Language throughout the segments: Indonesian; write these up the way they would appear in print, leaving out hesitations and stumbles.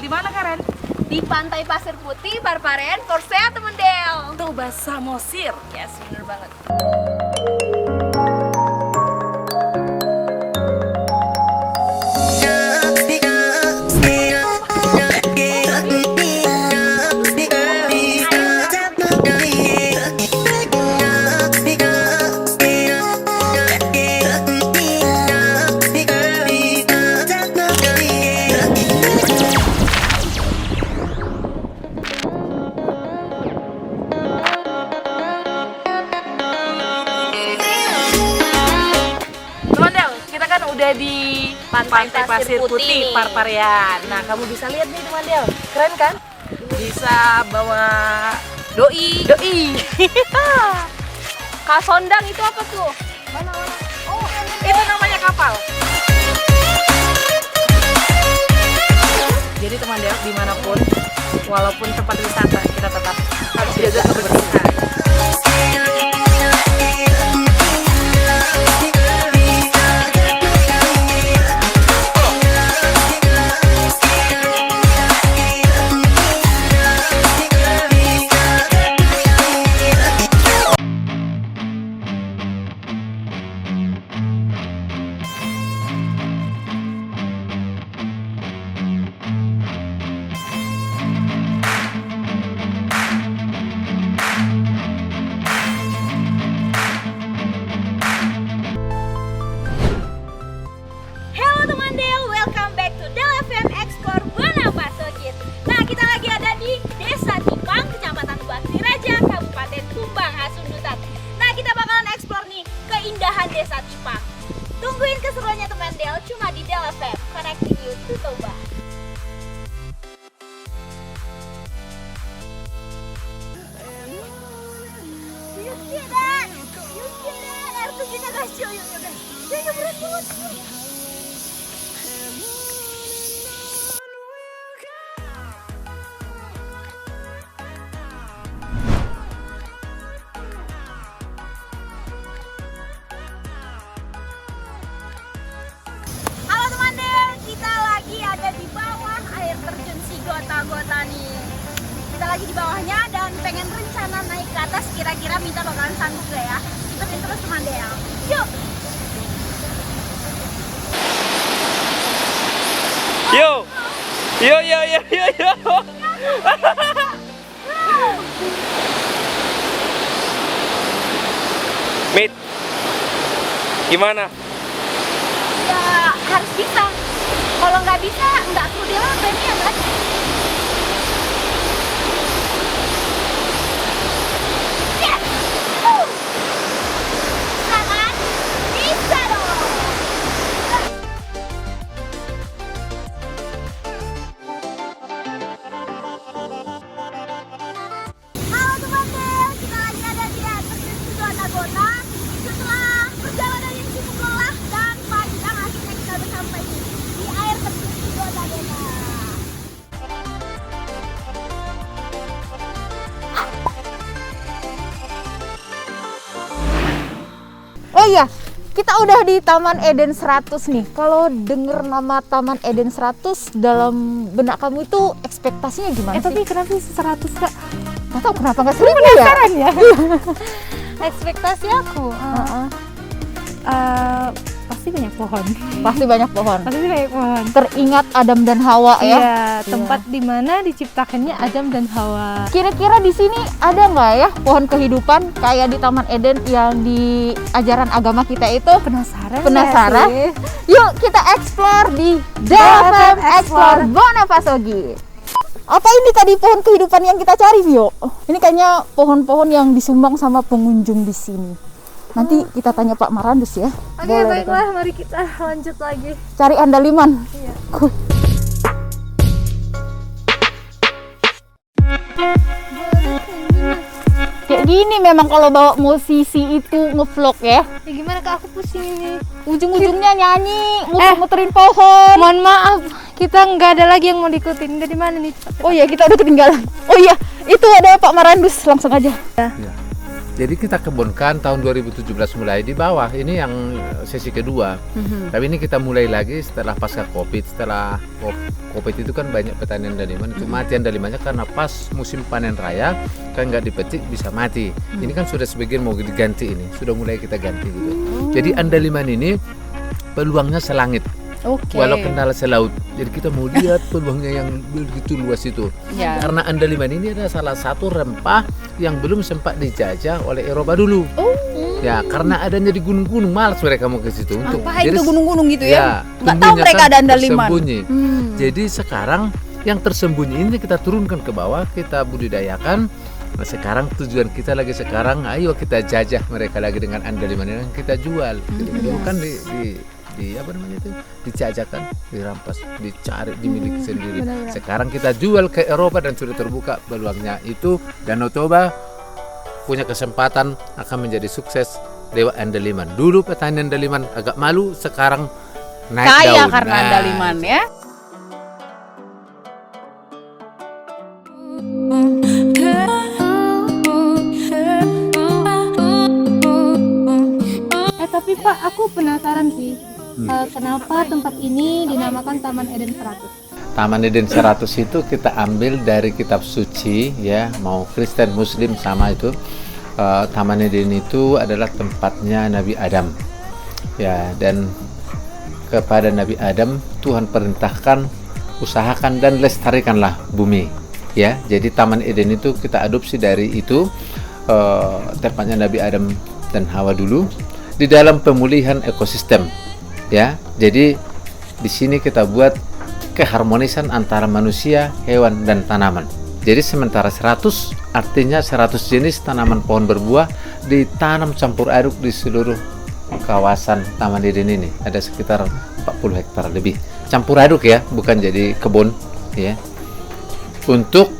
di mana Karen? Di Pantai Pasir Putih, Parparen, Korsea, Temendel. Toba Samosir. Yes, bener banget. Udah di Pantai Pasir Putih, Parparen. Nah, kamu bisa lihat nih teman Del, keren kan? Bisa bawa doi. Kasondang itu apa tuh? Mana? Oh, itu namanya kapal. Jadi teman Del, dimanapun, walaupun tempat wisata, kita tetap harus jaga kebersihan. Desa Cipang. Tungguin keseruannya teman Del cuma di Del FM, connecting you to Toba. You see that? Air terjunnya guys, yuk guys. Yuk berat banget. Gota nih. Kita lagi di bawahnya dan pengen rencana naik ke atas, kira-kira Mita bakalan sanggup gak ya? Ikutin terus teman Del. Yuk. Yo. Mit, gimana? Ya harus bisa. Kalau nggak bisa, nggak perlu dilakukan ya kan? Yes! Bisa kan? Bisa dong! Halo teman-teman, kita lagi ada di atas Gota. Setelah perjalanan yang cukup lelah dan panjang, akhirnya kita udah sampai di air terjun Gota. Oh iya, kita udah di Taman Eden 100 nih. Kalau denger nama Taman Eden 100, dalam benak kamu itu ekspektasinya gimana sih? Tapi kenapa sih 100 Kak? Gak tau kenapa gak 1000 ya? Penasaran ya? Ekspektasi aku pasti banyak pohon. Pasti banyak pohon. Pasti banyak pohon. Teringat Adam dan Hawa ya? Iya, tempat dimana diciptakannya Adam dan Hawa. Kira-kira di sini ada nggak ya pohon kehidupan kayak di Taman Eden yang di ajaran agama kita itu? Penasaran? Sih? Yuk kita explore di DFM Explore Bonapasogi. Apa ini tadi pohon kehidupan yang kita cari, Vio? Ini kayaknya pohon-pohon yang disumbang sama pengunjung di sini. Nanti kita tanya Pak Marandus ya. Oke, Boleh, baiklah, mari kita lanjut lagi. Cari andaliman. Iya. Kayak gini memang kalau bawa musisi itu ngevlog ya. Ya gimana Kak, aku pusing ini. Ujung-ujungnya nyanyi, muter-muterin pohon. Mohon maaf, kita nggak ada lagi yang mau diikutin. Dari mana nih? Oh iya, kita udah ketinggalan. Oh iya, itu ada Pak Marandus, langsung aja. Jadi kita kebunkan tahun 2017 mulai di bawah. Ini yang sesi kedua. Tapi ini kita mulai lagi setelah pasca Covid. Setelah Covid itu kan banyak petani andaliman. Kematian andalimannya karena pas musim panen raya kan nggak dipetik bisa mati. Ini kan sudah sebagian mau diganti ini. Sudah mulai kita ganti gitu. Jadi andaliman ini peluangnya selangit. Walau kendala selaut. Jadi kita mau lihat peluangnya yang begitu luas itu. Karena andaliman ini adalah salah satu rempah yang belum sempat dijajah oleh Eropa dulu. Ya, karena adanya di gunung-gunung, malas mereka mau ke situ. Apa itu gunung-gunung gitu ya? Nggak tahu tumbuhnya mereka kan ada andaliman. tersembunyi. Jadi sekarang yang tersembunyi ini kita turunkan ke bawah, kita budidayakan. Nah, sekarang tujuan kita lagi sekarang, ayo kita jajah mereka lagi dengan andaliman yang kita jual. Dulu kan di apa namanya itu, dijajakan, dirampas, dicari, dimiliki sendiri. Sekarang kita jual ke Eropa dan sudah terbuka peluangnya itu. Danau Toba punya kesempatan akan menjadi sukses lewat andaliman. Dulu petani andaliman agak malu, sekarang naik daun. Kaya karena andaliman ya. Tapi Pak, aku penasaran sih. Kenapa tempat ini dinamakan Taman Eden 100? Taman Eden 100 itu kita ambil dari kitab suci ya, mau Kristen Muslim sama itu. Taman Eden itu adalah tempatnya Nabi Adam. Ya, dan kepada Nabi Adam Tuhan perintahkan usahakan dan lestarikanlah bumi. Ya, jadi Taman Eden itu kita adopsi dari itu, tempatnya Nabi Adam dan Hawa dulu di dalam pemulihan ekosistem. Ya, jadi di sini kita buat keharmonisan antara manusia, hewan, dan tanaman. Jadi sementara 100 artinya 100 jenis tanaman pohon berbuah ditanam campur aduk di seluruh kawasan Taman Eden ini. Ada sekitar 40 hektar lebih. Campur aduk ya, bukan jadi kebun ya. Untuk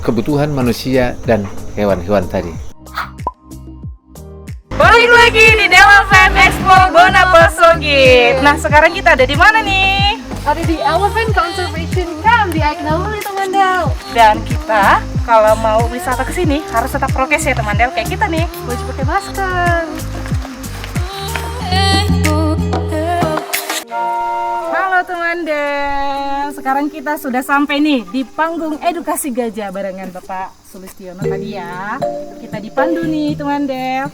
kebutuhan manusia dan hewan-hewan tadi. Balik lagi di Elephant Explore Bonapasogi. Nah, sekarang kita ada di mana nih? Ada di Elephant Conservation Camp di Aiknauli, teman Del. Dan kita kalau mau wisata ke sini harus tetap prokes ya, teman Del. Kayak kita nih, Wajib pakai masker. halo teman Del. Sekarang kita sudah sampai nih di panggung edukasi gajah barengan Bapak Sulistiono tadi ya. Kita dipandu nih teman Del.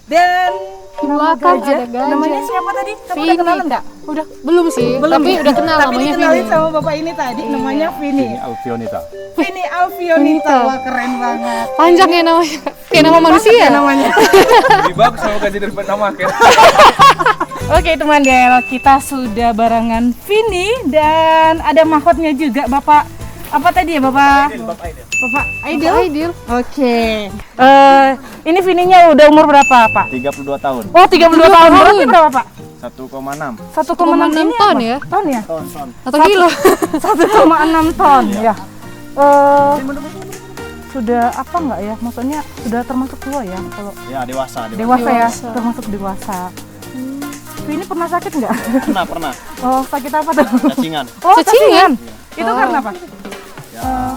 Dan Di belakang gajah, ada gajah. namanya siapa tadi? Kamu udah Vini. kenalan nggak? Udah belum sih, Belum tapi ya? udah kenal Tapi namanya dikenalin Vini. sama bapak ini tadi, namanya Vini. Alfionita. Vini Alfionita. Wah, keren banget. Panjang ya namanya, kayak nama manusia namanya. Lebih bagus sama ganti daripada nama kan. Oke teman Del, kita sudah barengan Vini dan ada mahkotnya juga Bapak. Apa tadi ya Bapak? Bapak Aidil. Aidil. Oke. Ini Vininya udah umur berapa Pak? 32 tahun. Oh 32 tahun. Berarti berapa Pak? 1,6 1,6 6 ini ton apa? ya? Ton ya? ton. Atau kilo? 1,6 ton ya. Sudah apa enggak ya? Maksudnya sudah termasuk tua ya kalau Ya, dewasa. dewasa ya? Dewasa. Termasuk dewasa. Vini pernah sakit nggak? Pernah. Oh sakit apa tuh? Cacingan. Oh Cacingan? Itu karena apa? Ya,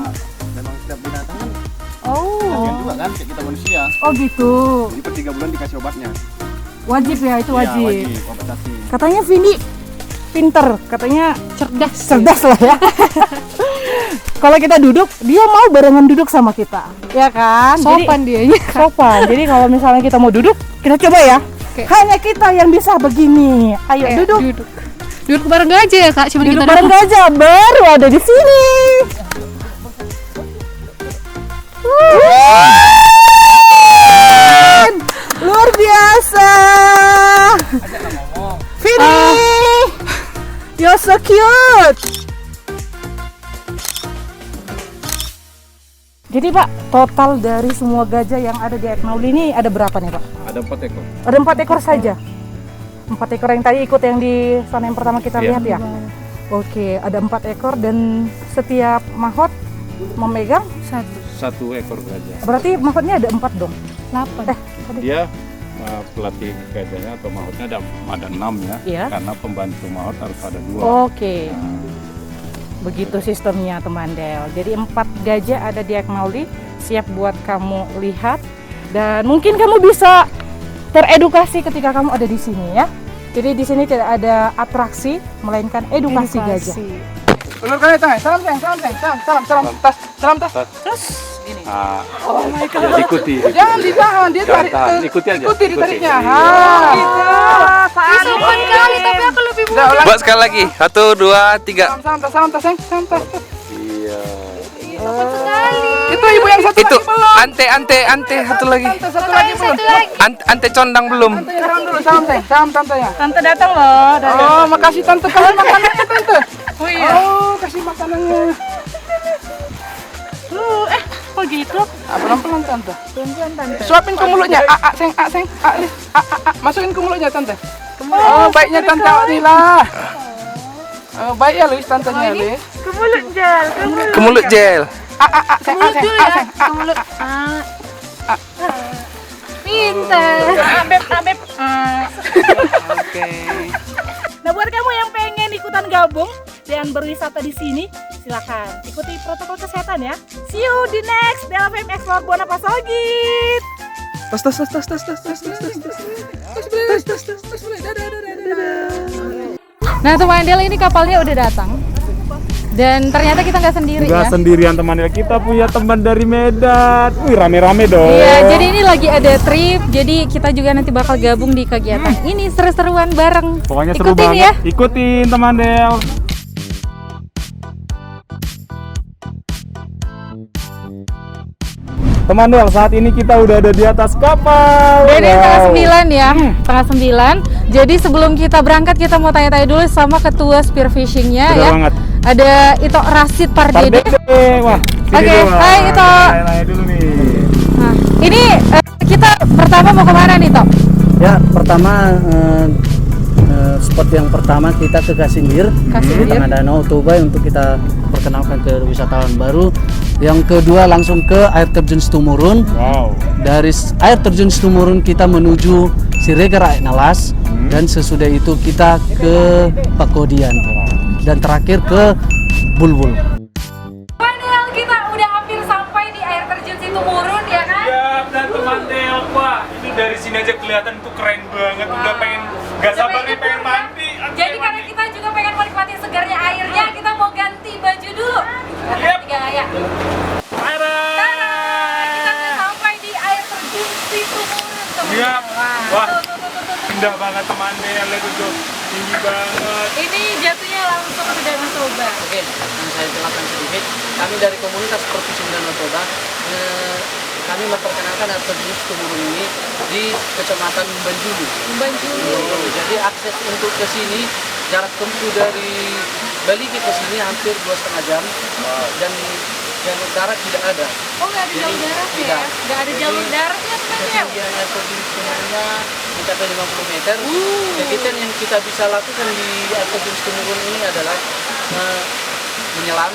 memang setiap binatang kan Oh. cacingan juga kan, kayak kita manusia. Oh gitu. Jadi per 3 bulan dikasih obatnya. Wajib ya, itu Iya, wajib. obat cacing. Katanya Vini pinter, katanya cerdas lah ya. Kalau kita duduk, dia mau barengan duduk sama kita, ya kan? Sopan dianya. Sopan. Jadi kalau misalnya kita mau duduk, kita coba ya. Oke. Hanya kita yang bisa begini. Ayo Kayak duduk. Duduk bareng gajah ya Kak, cuma Duduk kita bareng doang. gajah baru ada di sini. Luar biasa. Vini, you're so cute. Jadi Pak, total dari semua gajah yang ada di Aiknauli ini ada berapa nih Pak? Ada 4 ekor. Ada 4 ekor saja. 4 ekor yang tadi ikut yang di sana yang pertama kita Iya. lihat ya. Oke, ada 4 ekor dan setiap mahkot memegang Satu ekor gajah. berarti mahkotnya ada 4 dong. 8. Dia pelatih gajahnya atau mahkotnya ada 6 ya. Iya. Karena pembantu mahkot harus ada 2. Oke. Begitu sistemnya teman Del. Jadi 4 gajah ada di Aiknauli, siap buat kamu lihat. Dan mungkin kamu bisa teredukasi ketika kamu ada di sini ya. Jadi di sini tidak ada atraksi, melainkan edukasi gajah. Ulurkan tangan, salam tas. Terus gini. Ah, ikuti. Jangan ditahan, dia tarik. Ikuti aja. Ikuti ditariknya. Gitu. Sopan kali, tapi aku lebih Udah, Buat sekali lagi. 1, 2, 3. salam tas, salam tas. Iya. Itu ibu yang satu Itu lagi belum. ante satu lagi. Satu lagi belum. Ante condang belum. Tantenya salam dulu, salam tantenya. Tante datang loh. Oh, makasih tante, kasih makanannya tante. Oh iya. Oh, kasih makanannya. Kok gitu? Pelan-pelan tante. Pelan-pelan tante. Suapin ke mulutnya. Seng. Lis. Masukin ke mulutnya tante. Oh, baiknya tante Nila. Oh, baik ya Lis, tantenya Lis. Ke mulut Jel, ke mulut. Ke mulut Jel. Seng. ke mulut. Pintar. Abeb. Oke. Nah, buat kamu yang pengen ikutan gabung dan berwisata di sini, silakan ikuti protokol kesehatan ya. See you di next DLFM Explore Bonapasogit. Nah, teman Del, ini kapalnya udah datang. Dan ternyata kita nggak sendiri Enggak ya. sendirian teman, kita punya teman dari Medan. Wih, rame-rame dong. Iya, jadi ini lagi ada trip. Jadi kita juga nanti bakal gabung di kegiatan ini, seru-seruan bareng. Pokoknya seru Ikutin banget. ya. Ikutin teman Del. Teman Del, saat ini kita udah ada di atas kapal. Jadi setengah Wow. 9 ya, setengah 9. Jadi sebelum kita berangkat kita mau tanya-tanya dulu sama ketua spearfishingnya Bener ya. banget. Ada Ito Rasid Pardede. Pardede. Wah, sini Oke, dulu, hai, Ito. Nanya dulu nih. Nah, ini kita pertama mau kemana nih Tok? Ya, pertama spot yang pertama kita ke Kasindir, di tengah Danau Toba untuk kita perkenalkan ke wisatawan baru. Yang kedua langsung ke air terjun Situmurun. Wow. Dari air terjun Situmurun kita menuju Siregar Aek Nalas dan sesudah itu kita ke Pakodian dan terakhir ke Bulbul. Padahal kita udah hampir sampai di air terjun Situmurun ya kan? Ya, dan teman Del, wah, ini dari sini aja kelihatan tuh keren banget. Udah pengen, nggak sabar nih pengen mandi. Jadi karena kita juga pengen menikmati segarnya airnya, kita mau ganti baju dulu. Yep. Ya. Tada! Kita udah sampai di air terjun Situmurun. Iya. Wah, Tuh. indah banget teman Del, lihat tuh, tinggi banget. Ini jatuhnya langsung ke Danau Toba. Oke, yang saya jelaskan sedikit. Kami dari komunitas Perfishing Danau Toba, kami memperkenalkan air terjun Situmurun ini di Kecamatan Banjulu. Jadi akses untuk ke sini jarak tempuh dari Bali ke sini hampir 2,5 jam. Dan jalur darat tidak ada. Oh, nggak ada jalur darat ya? Tidak. Nggak ada jalur daratnya sebenarnya. Ketinggian air terjun Situmurunnya mencapai 50 meter. Kegiatan yang kita bisa lakukan di air terjun Situmurun ini adalah menyelam,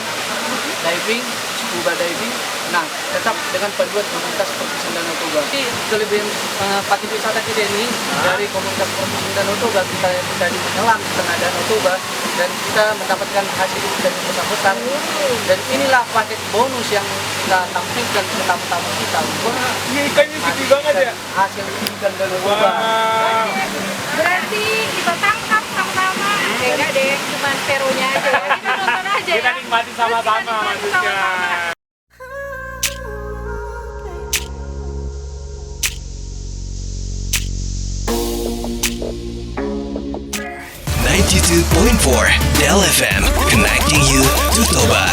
diving, scuba diving. Nah, tetap dengan paduan komunitas Perfishing Danau Toba. Kelebihan paket wisata kita ini dari komunitas Perfishing Danau Toba, kita di menyelam di tengah Danau Toba dan kita mendapatkan hasil ikan yang besar-besar. Dan inilah paket bonus yang kita tampilkan ke tamu-tamu kita. Wah, ini ikannya gede banget ya. Hasil ikan Danau Toba. Wah. Berarti kita tangkap sama-sama. Enggak deh, cuma serunya aja ya. Kita nonton aja Kita ya. nikmati sama-sama maksudnya. 92.4 Del FM, connecting you to Toba.